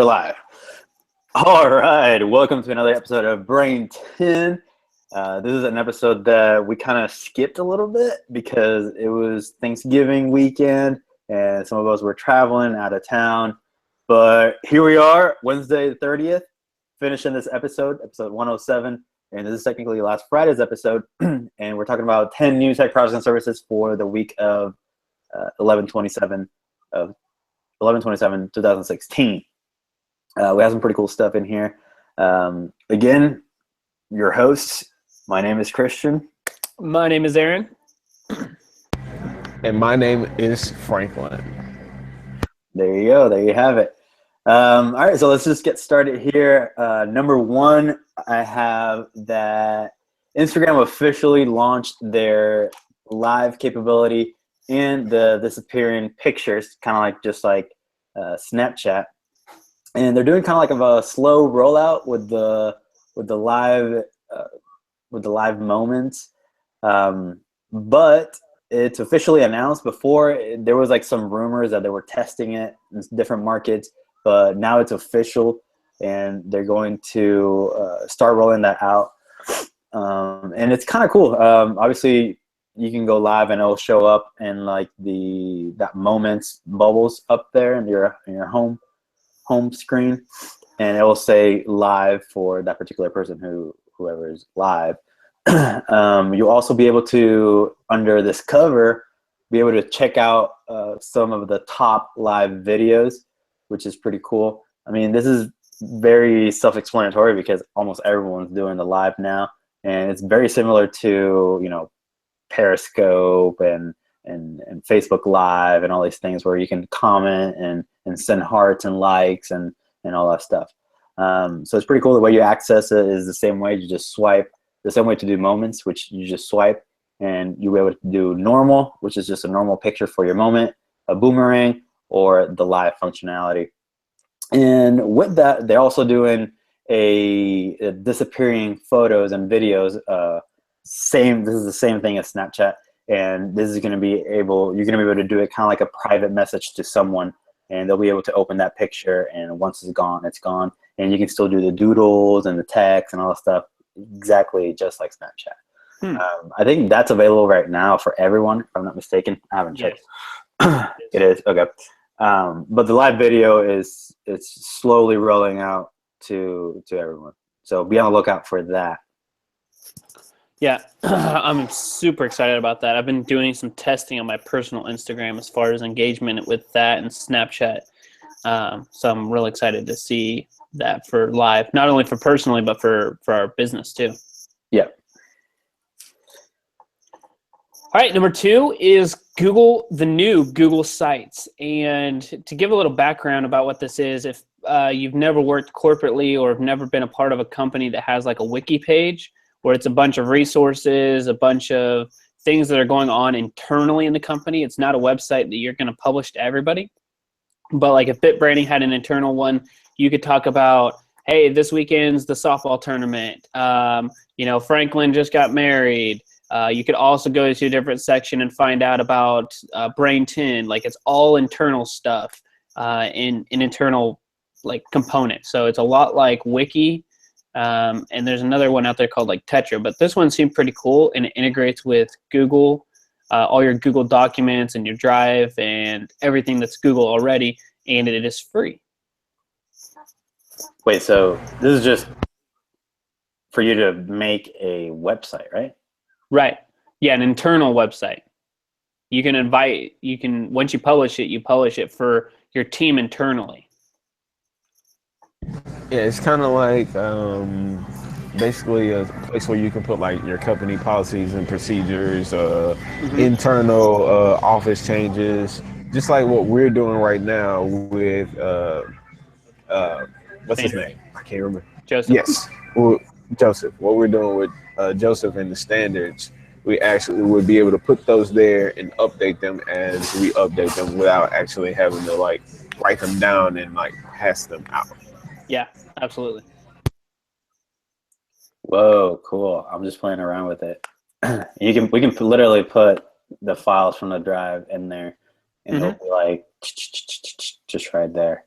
we're live. All right, welcome to another episode of Brain 10. This is an episode that we kind of skipped a little bit because it was Thanksgiving weekend and some of us were traveling out of town. But here we are, Wednesday the 30th, finishing this episode 107. And this is technically last Friday's episode. And we're talking about 10 new tech products and services for the week of 11/27/2016. We have some pretty cool stuff in here. Again, your hosts, my name is Christian. My name is Aaron. And my name is Franklin. There you go. There you have it. All right, so let's just get started here. Number one, I have that Instagram officially launched their live capability in the disappearing pictures, kind of like Snapchat, and they're doing kind of like a slow rollout with the live moments, but it's officially announced. Before, there was like some rumors that they were testing it in different markets, but now it's official, and they're going to start rolling that out, and it's kind of cool. Obviously, you can go live and it'll show up in like that moments bubbles up there in your home screen, and it will say live for that particular person whoever is live. You'll also be able to, under this cover, be able to check out some of the top live videos, which is pretty cool. I mean, this is very self-explanatory because almost everyone's doing the live now, and it's very similar to, Periscope and Facebook Live and all these things where you can comment and send hearts and likes and all that stuff. So it's pretty cool. The way you access it is the same way. You just swipe. The same way to do moments, which you just swipe, and you'll be able to do normal, which is just a normal picture for your moment, a boomerang, or the live functionality. And with that, they're also doing a disappearing photos and videos. This is the same thing as Snapchat, and this is going to be you're going to be able to do it kind of like a private message to someone, and they'll be able to open that picture, and once it's gone, it's gone. And you can still do the doodles and the text and all that stuff exactly just like Snapchat. I think that's available right now for everyone, if I'm not mistaken. I haven't checked. Yes. It is? Okay. But the live video it's slowly rolling out to everyone. So be on the lookout for that. Yeah, I'm super excited about that. I've been doing some testing on my personal Instagram as far as engagement with that and Snapchat. So I'm really excited to see that for live, not only for personally, but for our business too. Yeah. All right, number two is the new Google Sites. And to give a little background about what this is, if you've never worked corporately or have never been a part of a company that has like a wiki page, where it's a bunch of resources, a bunch of things that are going on internally in the company. It's not a website that you're going to publish to everybody. But like if BitBranding had an internal one, you could talk about, hey, this weekend's the softball tournament. Franklin just got married. You could also go to a different section and find out about Brain 10. Like it's all internal stuff in internal like components. So it's a lot like Wiki. And there's another one out there called like Tetra, but this one seemed pretty cool, and it integrates with Google, all your Google documents and your Drive and everything that's Google already, and it is free. Wait, so this is just for you to make a website, right? Right. Yeah, an internal website. Once you publish it for your team internally. Yeah, it's kind of like basically a place where you can put like your company policies and procedures, internal office changes, just like what we're doing right now with what's his name? I can't remember. Joseph. Yes, well, Joseph. What we're doing with Joseph and the standards, we actually would be able to put those there and update them as we update them without actually having to like write them down and like pass them out. Yeah, absolutely. Whoa, cool. I'm just playing around with it. We can literally put the files from the drive in there, and it'll be like just right there.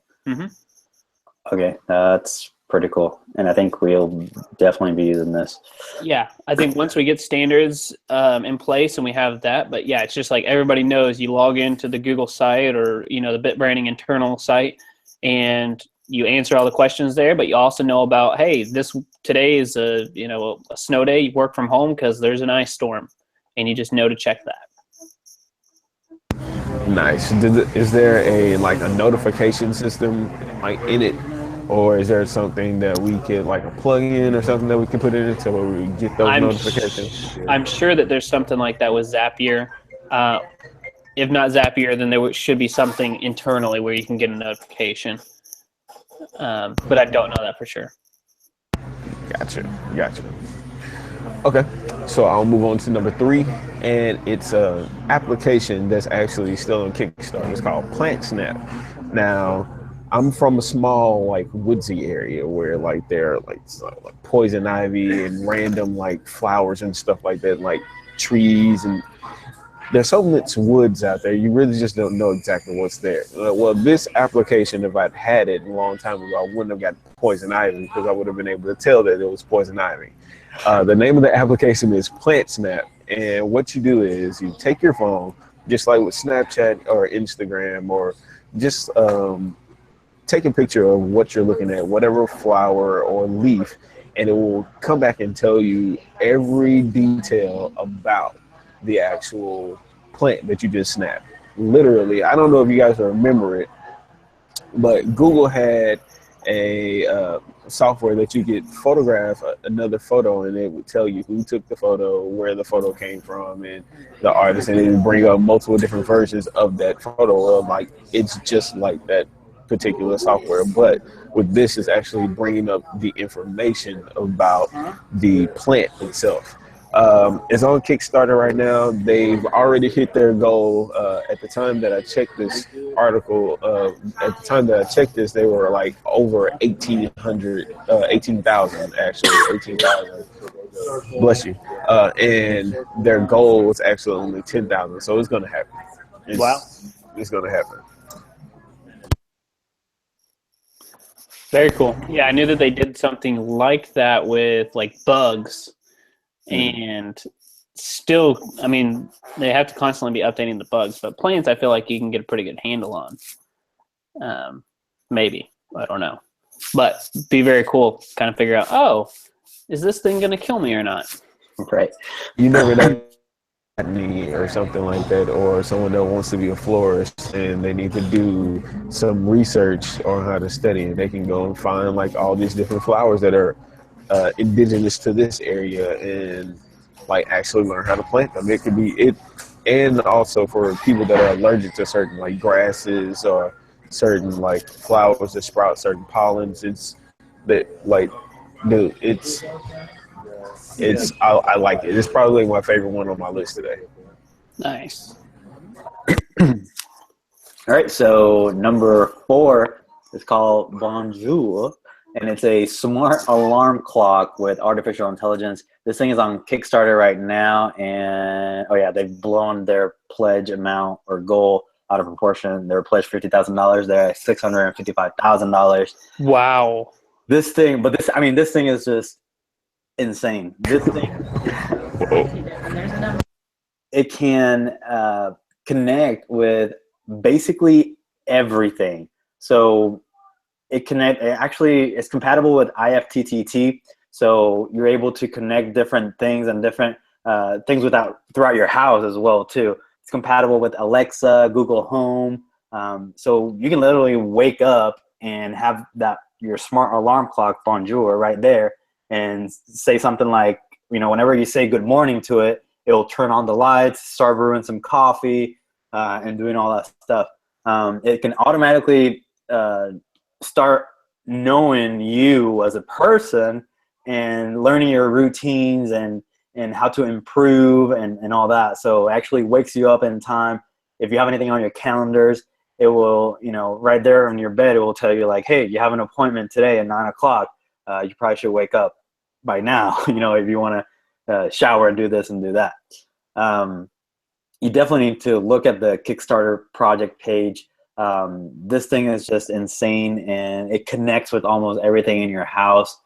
Okay, that's pretty cool. And I think we'll definitely be using this. Yeah, I think once we get standards in place and we have that, but yeah, it's just like everybody knows you log into the Google site or, you know, the BitBranding internal site and you answer all the questions there, but you also know about, hey, today is a snow day, you work from home because there's an ice storm and you just know to check that. Nice. Is there a notification system like in it, or is there something that we could like a plug-in or something that we can put in it so we get those notifications? I'm sure that there's something like that with Zapier. If not Zapier, then there should be something internally where you can get a notification. But I don't know that for sure. Gotcha. Okay, so I'll move on to number 3, and it's a application that's actually still on Kickstarter. It's called PlantSnap. Now, I'm from a small like woodsy area where like there are like poison ivy and random like flowers and stuff like that, like trees, and there's so much woods out there. You really just don't know exactly what's there. Well, this application, if I'd had it a long time ago, I wouldn't have got poison ivy because I would have been able to tell that it was poison ivy. The name of the application is PlantSnap, and what you do is you take your phone, just like with Snapchat or Instagram, or just take a picture of what you're looking at, whatever flower or leaf, and it will come back and tell you every detail about the actual plant that you just snapped. Literally, I don't know if you guys remember it, but Google had a software that you could photograph another photo, and it would tell you who took the photo, where the photo came from, and the artist, and it would bring up multiple different versions of that photo. Like, it's just like that particular software, but with this is actually bringing up the information about the plant itself. It's on Kickstarter right now. They've already hit their goal. At the time that I checked this article, they were like over 18,000 actually, 18,000. Bless you. And their goal was actually only 10,000. So it's going to happen. Wow. It's going to happen. Very cool. Yeah, I knew that they did something like that with like bugs. And still, I mean, they have to constantly be updating the bugs, but plants, I feel like you can get a pretty good handle on. Maybe, I don't know, but be very cool. Kind of figure out, oh, is this thing going to kill me or not? Right. You never know. Or something like that, or someone that wants to be a florist and they need to do some research on how to study, and they can go and find like all these different flowers that are indigenous to this area and like actually learn how to plant them. It could be it, and also for people that are allergic to certain like grasses or certain like flowers that sprout certain pollens. It's that like, dude, I like it. It's probably my favorite one on my list today. Nice. All right, so number 4 is called Bonjour, and it's a smart alarm clock with artificial intelligence. This thing is on Kickstarter right now, and oh yeah, they've blown their pledge amount or goal out of proportion. They were pledged $50,000. They're at $655,000. Wow. This thing is just insane. This thing, it can connect with basically everything. So it's compatible with IFTTT. So you're able to connect different things and different things throughout your house as well too. It's compatible with Alexa, Google Home. So you can literally wake up and have your smart alarm clock Bonjour right there, and say something like, whenever you say good morning to it, it'll turn on the lights, start brewing some coffee, and doing all that stuff. It can automatically start knowing you as a person and learning your routines and how to improve and all that. So it actually wakes you up in time. If you have anything on your calendars, it will, right there in your bed, it will tell you like, hey, you have an appointment today at 9 o'clock. You probably should wake up by now, if you want to shower and do this and do that. You definitely need to look at the Kickstarter project page. This thing is just insane, and it connects with almost everything in your house.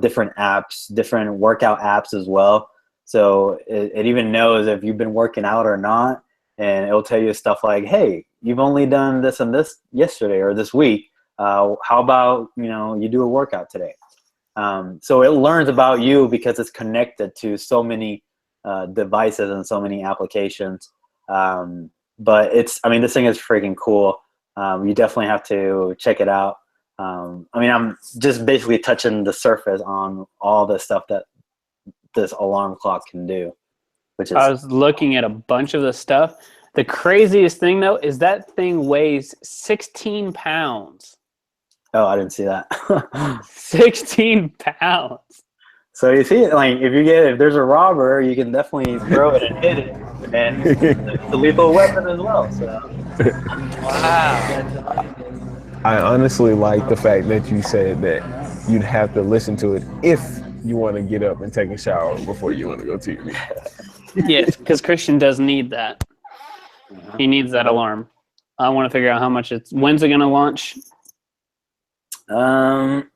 Different apps, different workout apps as well. So it even knows if you've been working out or not, and it'll tell you stuff like, hey, you've only done this and this yesterday or this week. How about, you do a workout today? So it learns about you because it's connected to so many devices and so many applications. But this thing is freaking cool. You definitely have to check it out. I'm just basically touching the surface on all the stuff that this alarm clock can do. I was looking at a bunch of the stuff. The craziest thing, though, is that thing weighs 16 pounds. Oh, I didn't see that. 16 pounds. So you see, if there's a robber, you can definitely throw it and hit it, and it's a lethal weapon as well. So. Wow. I honestly like the fact that you said that you'd have to listen to it if you want to get up and take a shower before you want to go to your meeting. Yes, because Christian does need that. He needs that alarm. I want to figure out how much when's it going to launch? Around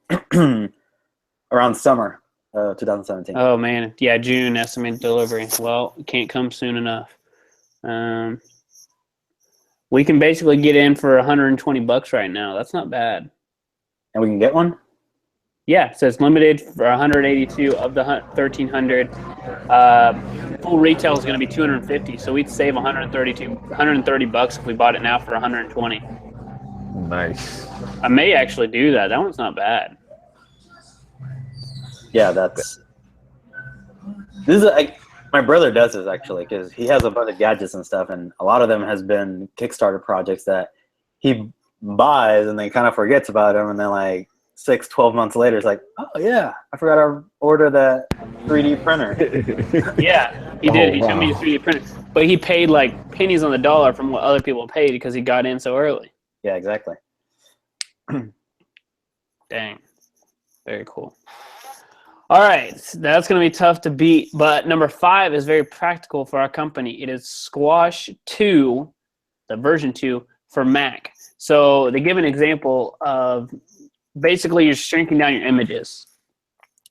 summer 2017. Oh man, yeah, June estimated delivery. Well, it can't come soon enough. We can basically get in for $120 right now. That's not bad. And we can get one? Yeah, it says limited for 182 of the 1,300. Full retail is going to be 250, so we'd save $130 if we bought it now for 120. Nice. I may actually do that. That one's not bad. Yeah, my brother does this actually, because he has a bunch of gadgets and stuff, and a lot of them has been Kickstarter projects that he buys and then kind of forgets about them, and then 6-12 months later, it's like, oh yeah, I forgot to order that 3D printer. Yeah, he did. He showed me a 3D printer, but he paid pennies on the dollar from what other people paid because he got in so early. Yeah, exactly. Dang, very cool. All right, that's going to be tough to beat, but number 5 is very practical for our company. It is Squash 2, the version 2 for Mac. So they give an example of basically you're shrinking down your images.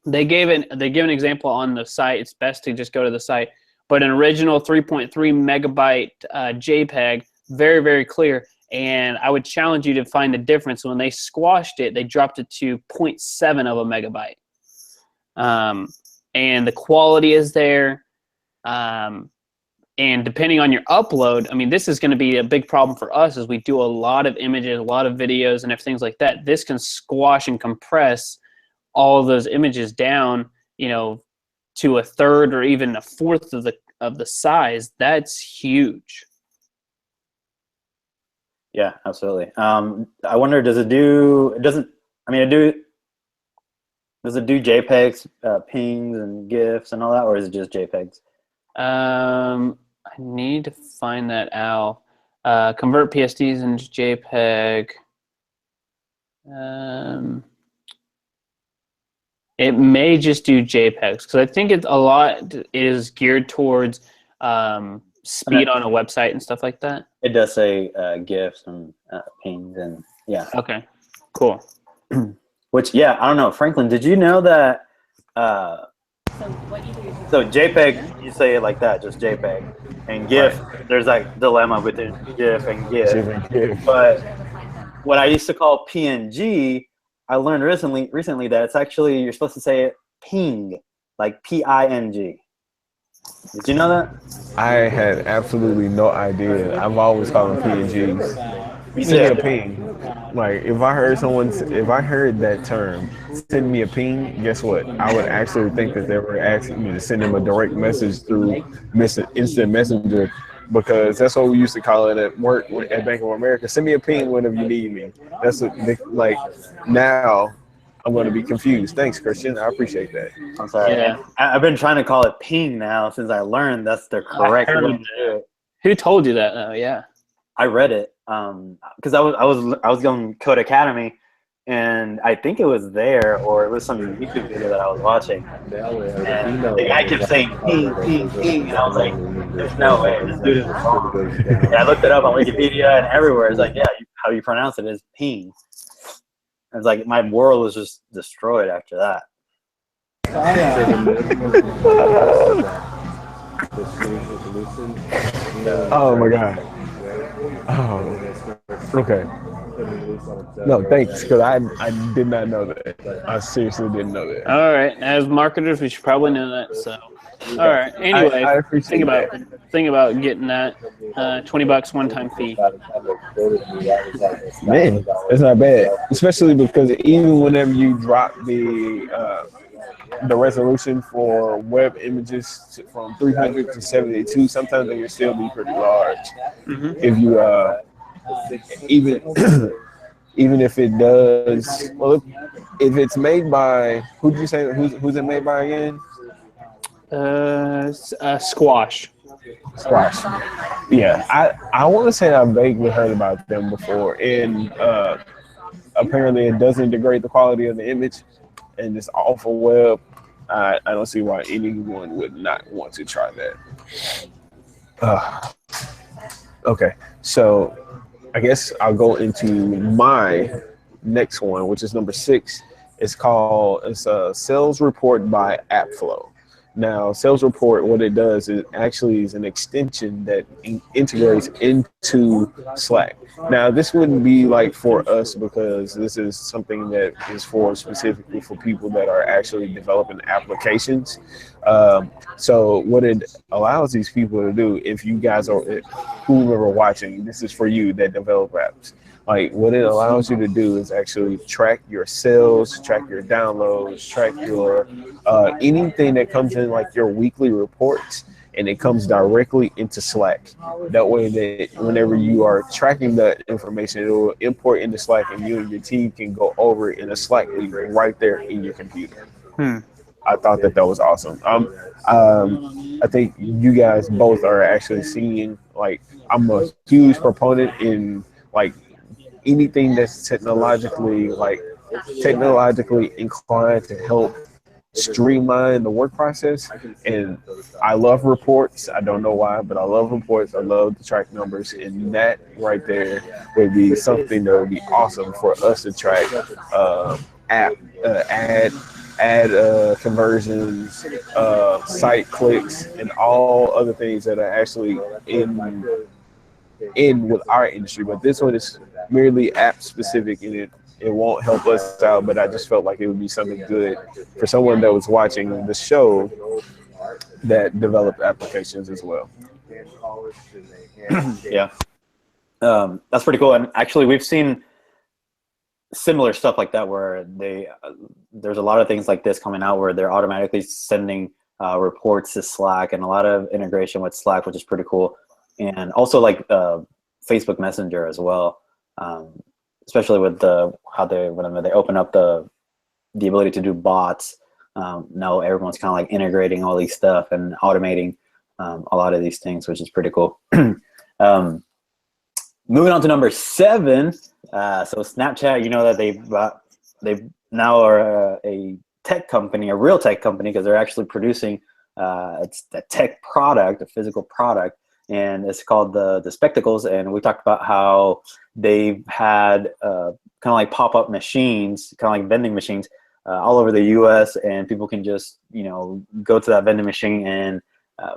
They give an example on the site. It's best to just go to the site. But an original 3.3 megabyte JPEG, very, very clear. And I would challenge you to find the difference. When they squashed it, they dropped it to 0.7 of a megabyte. And the quality is there. And depending on your upload, this is going to be a big problem for us as we do a lot of images, a lot of videos and things like that. This can squash and compress all of those images down, to a third or even a fourth of the size. That's huge. Yeah, absolutely. I wonder, does it do JPEGs, pings and GIFs and all that, or is it just JPEGs? I need to find that out. Convert PSDs into JPEG. It may just do JPEGs because I think it is geared towards speed on a website and stuff like that. It does say GIFs and pings and yeah. Okay, cool. Which, yeah, I don't know. Franklin, did you know that so JPEG, you say it like that, just JPEG. And GIF, right. There's dilemma between GIF and GIF. But what I used to call PNG, I learned recently that it's actually, you're supposed to say it ping, like PING. Did you know that? I had absolutely no idea. I've always called them PNGs. Send me a ping. If I heard that term, send me a ping, guess what? I would actually think that they were asking me to send them a direct message through instant messenger, because that's what we used to call it at work at Bank of America. Send me a ping whenever you need me. That's now I'm going to be confused. Thanks, Christian. I appreciate that. I'm sorry. Yeah. I've been trying to call it ping now since I learned that's the correct way to do it. Who told you that? Oh, yeah. I read it because I was going Code Academy, and I think it was there, or it was some YouTube video that I was watching. And the guy kept saying ping, ping, ping, and I was like, "There's no way this dude is wrong." And I looked it up on Wikipedia and everywhere. It's like, yeah, you how you pronounce it is Peen. It's like my world was just destroyed after that. Oh my god. Oh. Okay. No, thanks, because I did not know that. I seriously didn't know that. All right, as marketers, we should probably know that. So, all right. Anyway, I appreciate think about getting that $20 one-time fee. Man, it's not bad, especially because even whenever you drop the resolution for web images from 300 to 72, sometimes they can still be pretty large. Mm-hmm. If you even even if it does, well, if it's made by, who'd you say, who's it made by again? Squash. Squash. Yeah, I want to say I vaguely heard about them before, and apparently it doesn't degrade the quality of the image, and it's awful web. I don't see why anyone would not want to try that. Okay, so I guess I'll go into my next one, which is number 6. It's a sales report by AppFlow. Now, sales report, what it does is actually is an extension that integrates into Slack. Now, this wouldn't be like for us because this is something that is for specifically for people that are actually developing applications. So what it allows these people to do, if you guys are, whoever watching, this is for you that develop apps. Like what it allows you to do is actually track your sales, track your downloads, track your anything that comes in like your weekly reports, and it comes directly into Slack. That way that whenever you are tracking that information, it will import into Slack and you and your team can go over it in a Slack link right there in your computer. I thought that was awesome. I think you guys both are actually seeing, like, I'm a huge proponent in like anything that's technologically inclined to help streamline the work process. And I love reports. I don't know why, but I love reports. I love to track numbers, and that right there would be something that would be awesome for us to track ad conversions, site clicks, and all other things that are actually in with our industry. But this one is merely app specific, and it won't help us out, but I just felt like it would be something good for someone that was watching the show that developed applications as well. Yeah, that's pretty cool. And actually we've seen similar stuff like that where there's a lot of things like this coming out where they're automatically sending reports to Slack, and a lot of integration with Slack, which is pretty cool. And also like Facebook Messenger as well, especially with whenever they open up the ability to do bots. Now everyone's kind of like integrating all these stuff and automating a lot of these things, which is pretty cool. Moving on to number 7. So Snapchat, you know that they now are a tech company, a real tech company, because they're actually producing it's a tech product, a physical product, and it's called the Spectacles. And we talked about how they've had kind of like pop-up machines, kind of like vending machines all over the US, and people can just, go to that vending machine and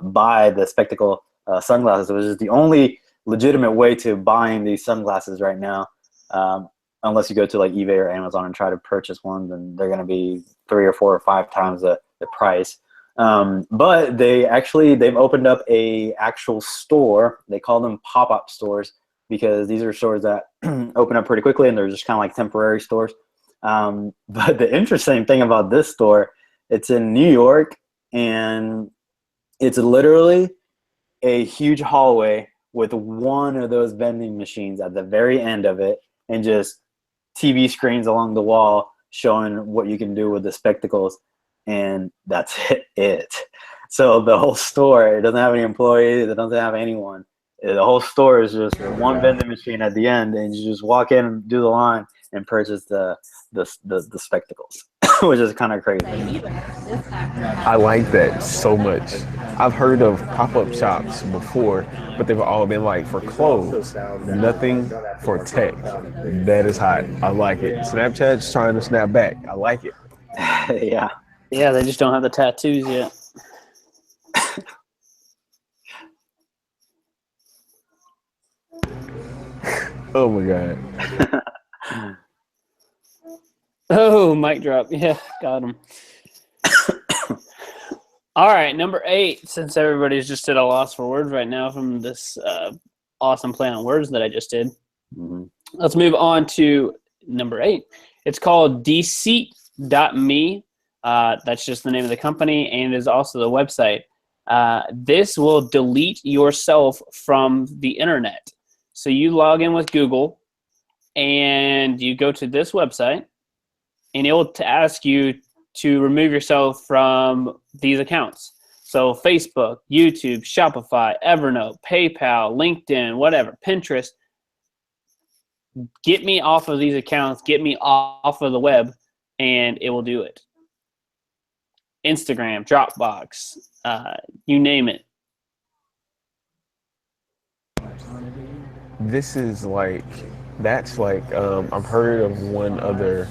buy the Spectacle sunglasses, which is the only legitimate way to buying these sunglasses right now. Unless you go to like eBay or Amazon and try to purchase one, then they're going to be 3 or 4 or 5 times the price. But they've opened up a actual store. They call them pop-up stores because these are stores that open up pretty quickly, and they're just kind of like temporary stores. But the interesting thing about this store, it's in New York, and it's literally a huge hallway with one of those vending machines at the very end of it, and just TV screens along the wall showing what you can do with the Spectacles, and that's it. So the whole store, it doesn't have any employees, it doesn't have anyone. The whole store is just one vending machine at the end, and you just walk in and do the line and purchase the Spectacles. which is kind of crazy. I like that so much. I've heard of pop-up shops before, but they've all been like for clothes, nothing for tech. That is hot. I like it. Snapchat's trying to snap back. I like it. Yeah. Yeah, they just don't have the tattoos yet. Oh my God. Oh, mic drop. Yeah, got him. All right, number 8, since everybody's just at a loss for words right now from this awesome play on words that I just did, let's move on to number 8. It's called Deceit.me. That's just the name of the company, and it is also the website. This will delete yourself from the internet. So you log in with Google, and you go to this website, and it will ask you to remove yourself from these accounts. So Facebook, YouTube, Shopify, Evernote, PayPal, LinkedIn, whatever, Pinterest. Get me off of these accounts, get me off of the web, and it will do it. Instagram, Dropbox, you name it. This is like, that's like, I've heard of one other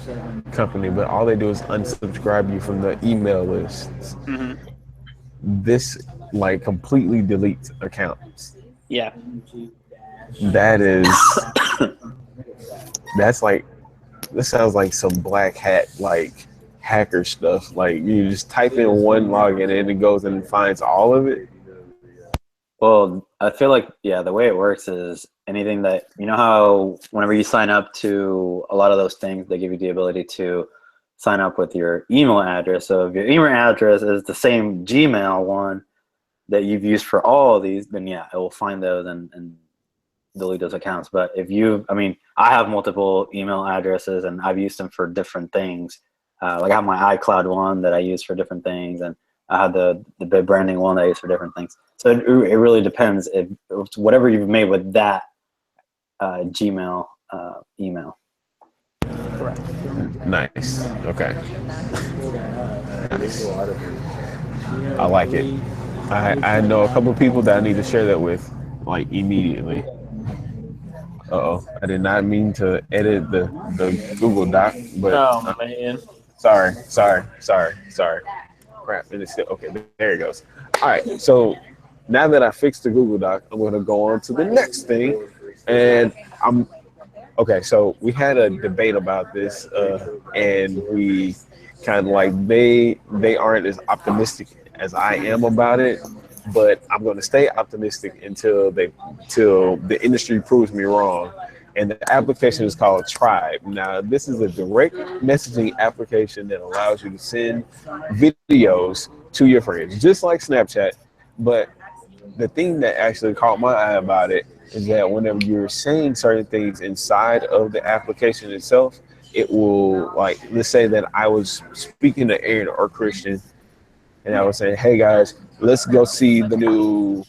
company, but all they do is unsubscribe you from the email lists. This like completely deletes accounts. Yeah. That is, that's like, this sounds like some black hat, like hacker stuff. Like you just type in one login and it goes and finds all of it. Well, I feel like, yeah, the way it works is anything that, you know how whenever you sign up to a lot of those things, they give you the ability to sign up with your email address. So if your email address is the same Gmail one that you've used for all of these, then yeah, it will find those and delete those accounts. But if you, I mean, I have multiple email addresses and I've used them for different things. Like I have my iCloud one that I use for different things, and I have the BitBranding one that I use for different things. So it really depends if whatever you've made with that Gmail email. Correct. Nice. Okay. Nice. I like it. I know a couple of people that I need to share that with, like immediately. Uh-oh. I did not mean to edit the Google Doc, but Oh man. Sorry. Crap. And it's still, okay, there it goes. All right. So now that I fixed the Google Doc, I'm going to go on to the next thing. And okay, so we had a debate about this, and we kind of like, they aren't as optimistic as I am about it, but I'm going to stay optimistic until the industry proves me wrong. And the application is called Tribe. Now, this is a direct messaging application that allows you to send videos to your friends, just like Snapchat. But the thing that actually caught my eye about it is that whenever you're saying certain things inside of the application itself, it will, like, let's say that I was speaking to Aaron or Christian, and I was saying, hey guys, let's go see the new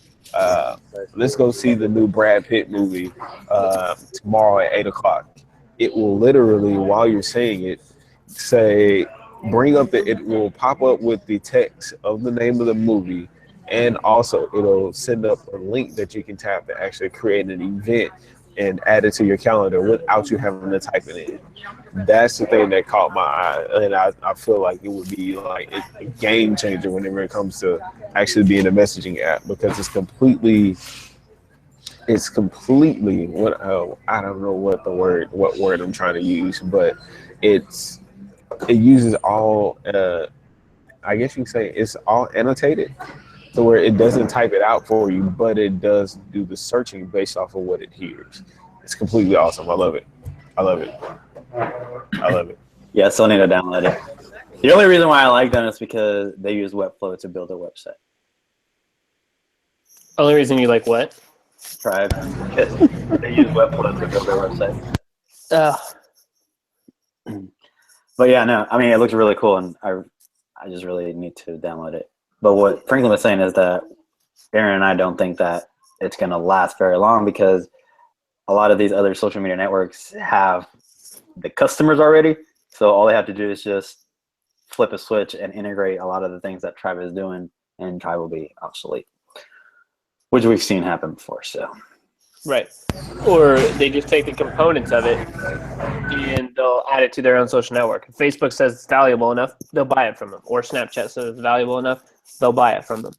Brad Pitt movie tomorrow at 8:00. It will literally, while you're saying it, say, it will pop up with the text of the name of the movie, and also it'll send up a link that you can tap to actually create an event and add it to your calendar without you having to type it in. That's the thing that caught my eye, and I feel like it would be like a game changer whenever it comes to actually being a messaging app, because it's completely what, I don't know what word I'm trying to use, but it uses all, I guess you can say it's all annotated, to where it doesn't type it out for you, but it does do the searching based off of what it hears. It's completely awesome. I love it. Yeah, I still need to download it. The only reason why I like them is because they use Webflow to build their website. Only reason you like what? Tribe, because they use Webflow to build their website. But yeah, no, I mean, it looks really cool, and I just really need to download it. But what Franklin was saying is that Aaron and I don't think that it's going to last very long, because a lot of these other social media networks have the customers already. So all they have to do is just flip a switch and integrate a lot of the things that Tribe is doing, and Tribe will be obsolete, which we've seen happen before. So, right. Or they just take the components of it and they'll add it to their own social network. If Facebook says it's valuable enough, they'll buy it from them. Or Snapchat says it's valuable enough, they'll buy it from them.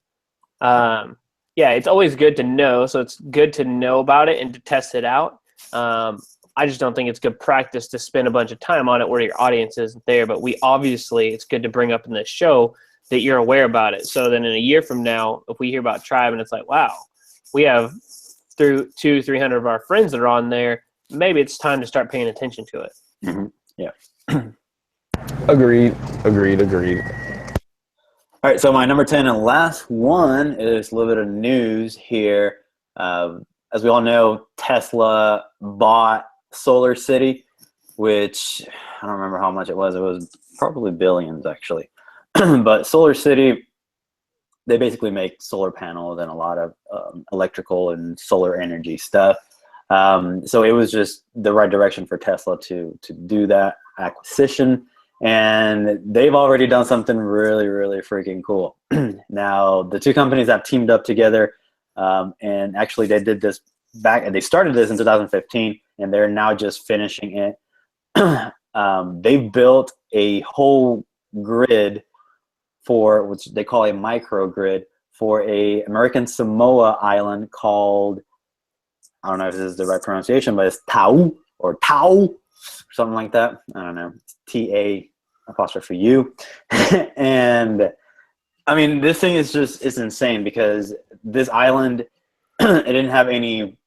Yeah, it's always good to know. So it's good to know about it and to test it out. I just don't think it's good practice to spend a bunch of time on it where your audience isn't there. But it's good to bring up in this show that you're aware about it. So then in a year from now, if we hear about Tribe and it's like, wow, we have 200-300 of our friends that are on there, maybe it's time to start paying attention to it. Mm-hmm. Yeah. Agreed. All right, so my number 10 and last one is a little bit of news here. As we all know, Tesla bought Solar City, which I don't remember how much it was. It was probably billions, actually. But Solar City, they basically make solar panels and a lot of electrical and solar energy stuff. So it was just the right direction for Tesla to do that acquisition. And they've already done something really, really freaking cool. Now, the two companies have teamed up together, and actually they did this they started this in 2015, and they're now just finishing it. They've built a whole grid for which they call a microgrid for a American Samoa island called, I don't know if this is the right pronunciation, but it's Tau or Tau, something like that. I don't know. It's T-A-U. And I mean, this thing is it's insane because this island, it didn't have any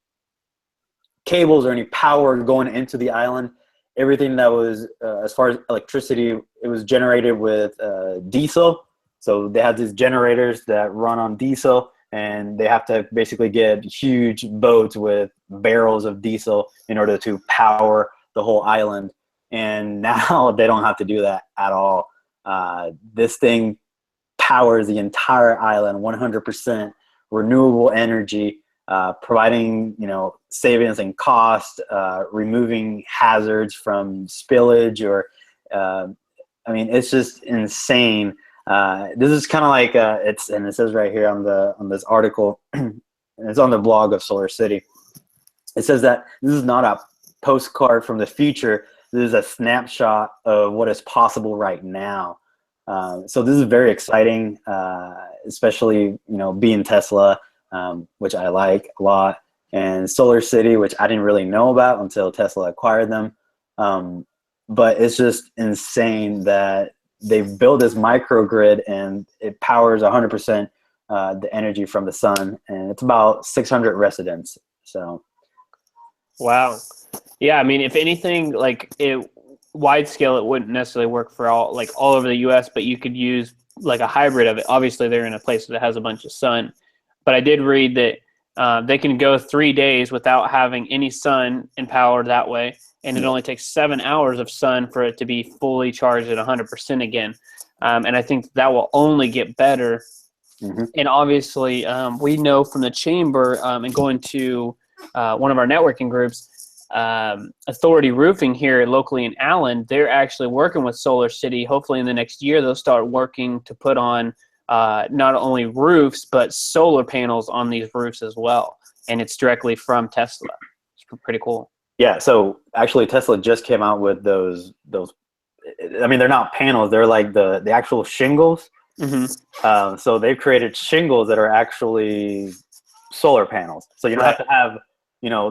cables or any power going into the island. Everything that was, as far as electricity, it was generated with diesel. So they have these generators that run on diesel, and they have to basically get huge boats with barrels of diesel in order to power the whole island. And now they don't have to do that at all. This thing powers the entire island, 100% renewable energy, providing, savings in cost, removing hazards from spillage, or, it's just insane. This is kind of like and it says right here on this article, and it's on the blog of Solar City. It says that this is not a postcard from the future. This is a snapshot of what is possible right now. So this is very exciting, especially being Tesla, which I like a lot, and Solar City, which I didn't really know about until Tesla acquired them. But it's just insane that they've built this microgrid and it powers 100% the energy from the sun, and it's about 600 residents. So, wow, yeah. I mean, if anything, wide scale, it wouldn't necessarily work for all over the U.S., but you could use a hybrid of it. Obviously, they're in a place that has a bunch of sun, but I did read that they can go 3 days without having any sun and power that way. And it only takes 7 hours of sun for it to be fully charged at 100% again. And I think that will only get better. Mm-hmm. And obviously, we know from the chamber and going to one of our networking groups, Authority Roofing here locally in Allen, they're actually working with Solar City. Hopefully in the next year, they'll start working to put on not only roofs, but solar panels on these roofs as well. And it's directly from Tesla. It's pretty cool. Yeah, so actually Tesla just came out with those. I mean, they're not panels; they're like the actual shingles. Mm-hmm. So they've created shingles that are actually solar panels. So you don't have to have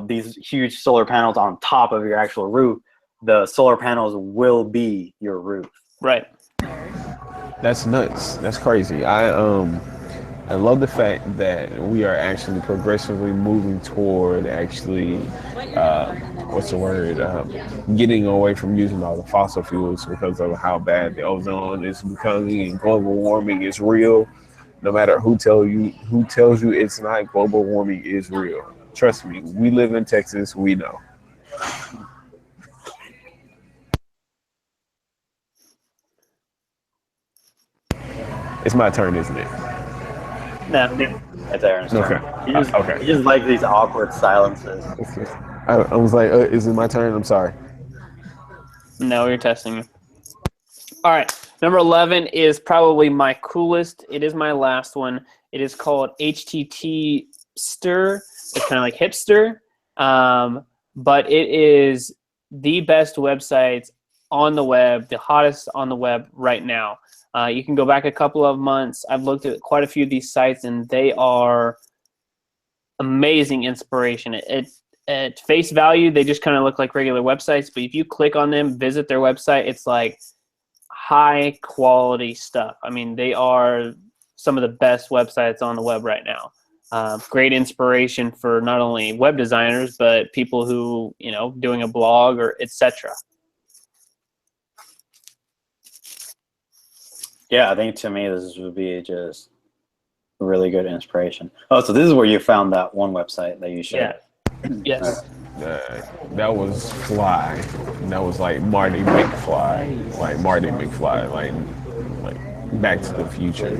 these huge solar panels on top of your actual roof. The solar panels will be your roof. Right. That's nuts. That's crazy. I love the fact that we are actually progressively moving toward getting away from using all the fossil fuels because of how bad the ozone is becoming and global warming is real. No matter who tells you it's not, global warming is real. Trust me, we live in Texas, we know. It's my turn, isn't it? No, it's Aaron's turn. Okay. He just like these awkward silences. Okay. I was like, is it my turn? I'm sorry. No, you're testing me. All right. Number 11 is probably my coolest. It is my last one. It is called Httpstr. It's kind of like hipster, but it is the best websites on the web, the hottest on the web right now. You can go back a couple of months. I've looked at quite a few of these sites, and they are amazing inspiration. At face value, they just kind of look like regular websites, but if you click on them, visit their website, it's like high quality stuff. I mean, they are some of the best websites on the web right now. Great inspiration for not only web designers, but people who, doing a blog or etc. Yeah, I think to me this would be just a really good inspiration. Oh, so this is where you found that one website that you showed. Yeah. Yes. That was Fly. That was like Marty McFly, like Back to the Future,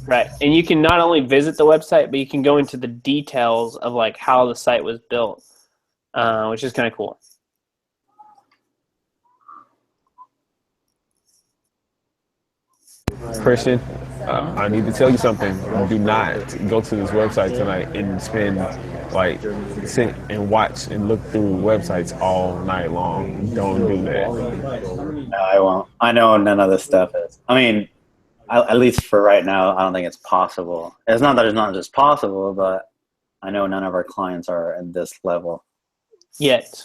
Right, and you can not only visit the website, but you can go into the details of like how the site was built, which is kind of cool. Christian, I need to tell you something. Do not go to this website tonight and sit and watch and look through websites all night long. Don't do that. No, I won't. I know none of this stuff is. I mean, at least for right now, I don't think it's possible. It's not that it's not just possible, but I know none of our clients are at this level. Yet.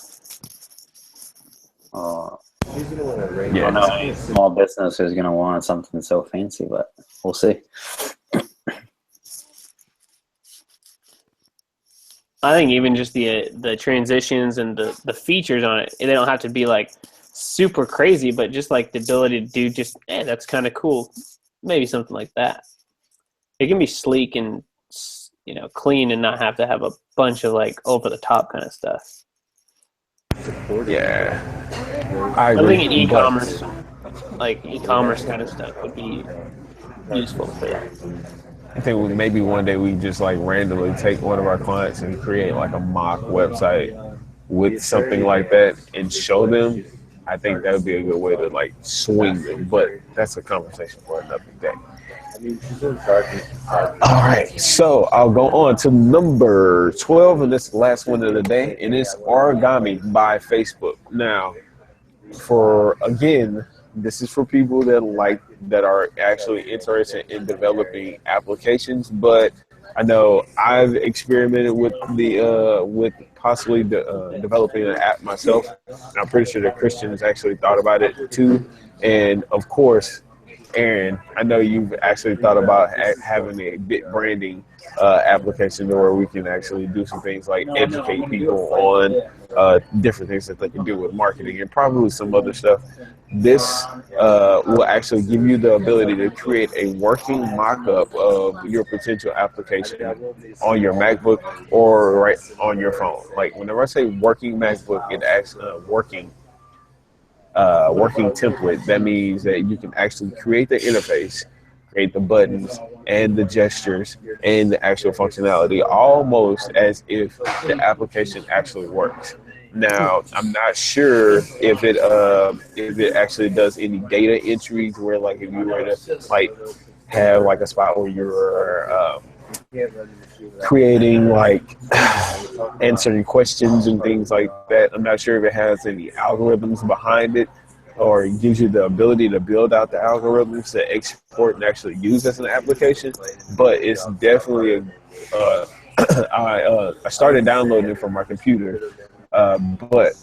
I don't know any small business who's going to want something so fancy, but we'll see. I think even just the transitions and the features on it, they don't have to be like super crazy, but just like the ability to do just, that's kind of cool. Maybe something like that. It can be sleek and, clean and not have to have a bunch of like over the top kind of stuff. Yeah. I think e-commerce, like e-commerce kind of stuff would be useful for that. I think maybe one day we just like randomly take one of our clients and create like a mock website with something like that and show them. I think that would be a good way to like swing them, but that's a conversation for another day. All right, so I'll go on to number 12, and this is the last one of the day, and it's Origami by Facebook. Now, this is for people that are actually interested in developing applications, but I know I've experimented with possibly developing an app myself. And I'm pretty sure that Christian has actually thought about it too. And of course, Aaron, I know you've actually thought about having a BitBranding application where we can actually do some things like educate people on different things that they can do with marketing and probably some other stuff. This will actually give you the ability to create a working mock-up of your potential application on your MacBook or right on your phone. Like whenever I say working MacBook, it actually working template. That means that you can actually create the interface, create the buttons and the gestures and the actual functionality almost as if the application actually works. Now, I'm not sure if it actually does any data entries where, like, if you were to like have like a spot where you're creating like answering questions and things like that. I'm not sure if it has any algorithms behind it or it gives you the ability to build out the algorithms to export and actually use as an application. But it's definitely I started downloading it from my computer. But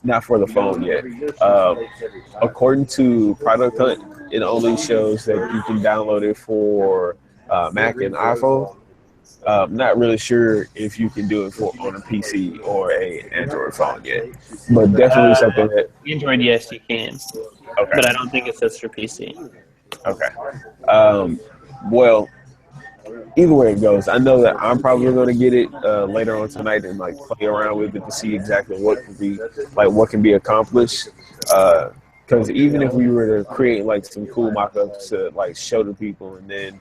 not for the phone yet. According to Product Hunt, it only shows that you can download it for Mac and iPhone. Not really sure if you can do it on a PC or a Android phone yet, but definitely something that Android, yes, you can. Okay. But I don't think it says for PC. Okay. Well, either way it goes, I know that I'm probably going to get it later on tonight and like play around with it to see exactly what can be accomplished. Because even if we were to create like some cool mock-ups to like show to people, and then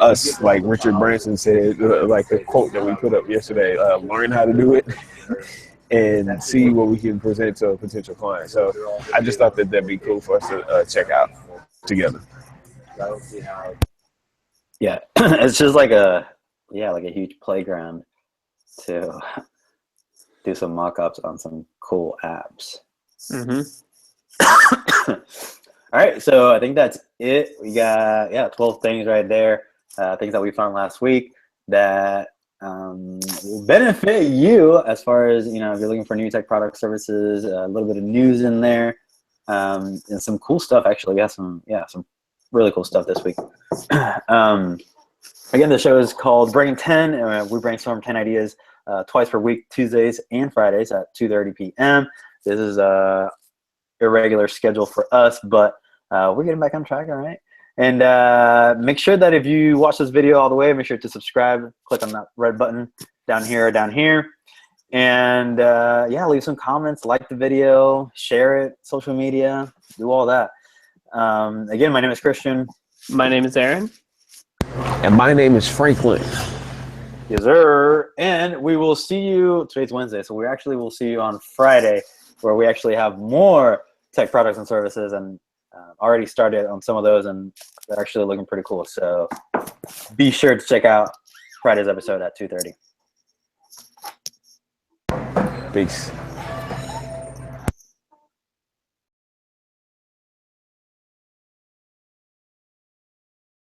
us, like Richard Branson said, like the quote that we put up yesterday, learn how to do it. and see what we can present to a potential client. So I just thought that that'd be cool for us to check out together. Yeah, it's just like a huge playground to do some mock-ups on some cool apps. All right, so I think that's it. We got 12 things right there, things that we found last week that will benefit you as far as, you know, if you're looking for new tech product services, a little bit of news in there, and some cool stuff. Actually, we got some really cool stuff this week. Again, the show is called Brain 10. We brainstorm 10 ideas twice per week, Tuesdays and Fridays at 2:30 p.m. This is a irregular schedule for us, but we're getting back on track, all right? And make sure that if you watch this video all the way, make sure to subscribe. Click on that red button down here or down here. And leave some comments, like the video, share it, social media, do all that. Again, my name is Christian. My name is Aaron. And my name is Franklin. Yes, sir. And we will see you, today's Wednesday, so we actually will see you on Friday, where we actually have more tech products and services, and already started on some of those, and they're actually looking pretty cool. So be sure to check out Friday's episode at 2:30. Peace.